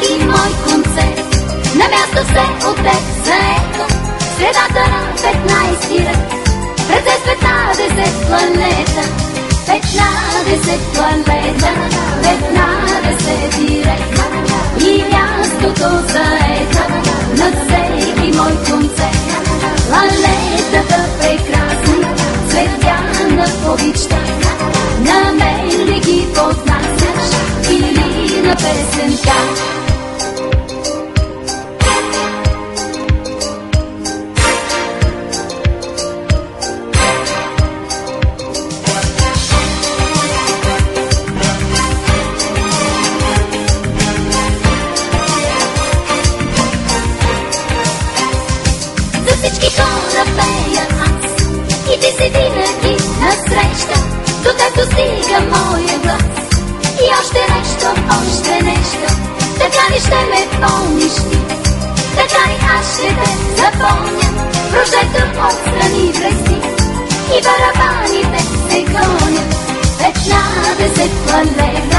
всеки мой концерт. На място все от теб заето, средата на 15 ред. Ръце с 15 планета, 15 планета, 15 ред. И мястото заето над всеки мой концерт. Планетата прекрасна, цветя на обичта, на мен ли ги поднасяш или на песента? Всички хора пея аз и ти си винаги насреща. До теб достига моя глас. И още нещо, така ли ще ме помниш ти? Така ли аз ще те запомня? Прожектор отстрани блести и барабаните се гонят. 15 планета,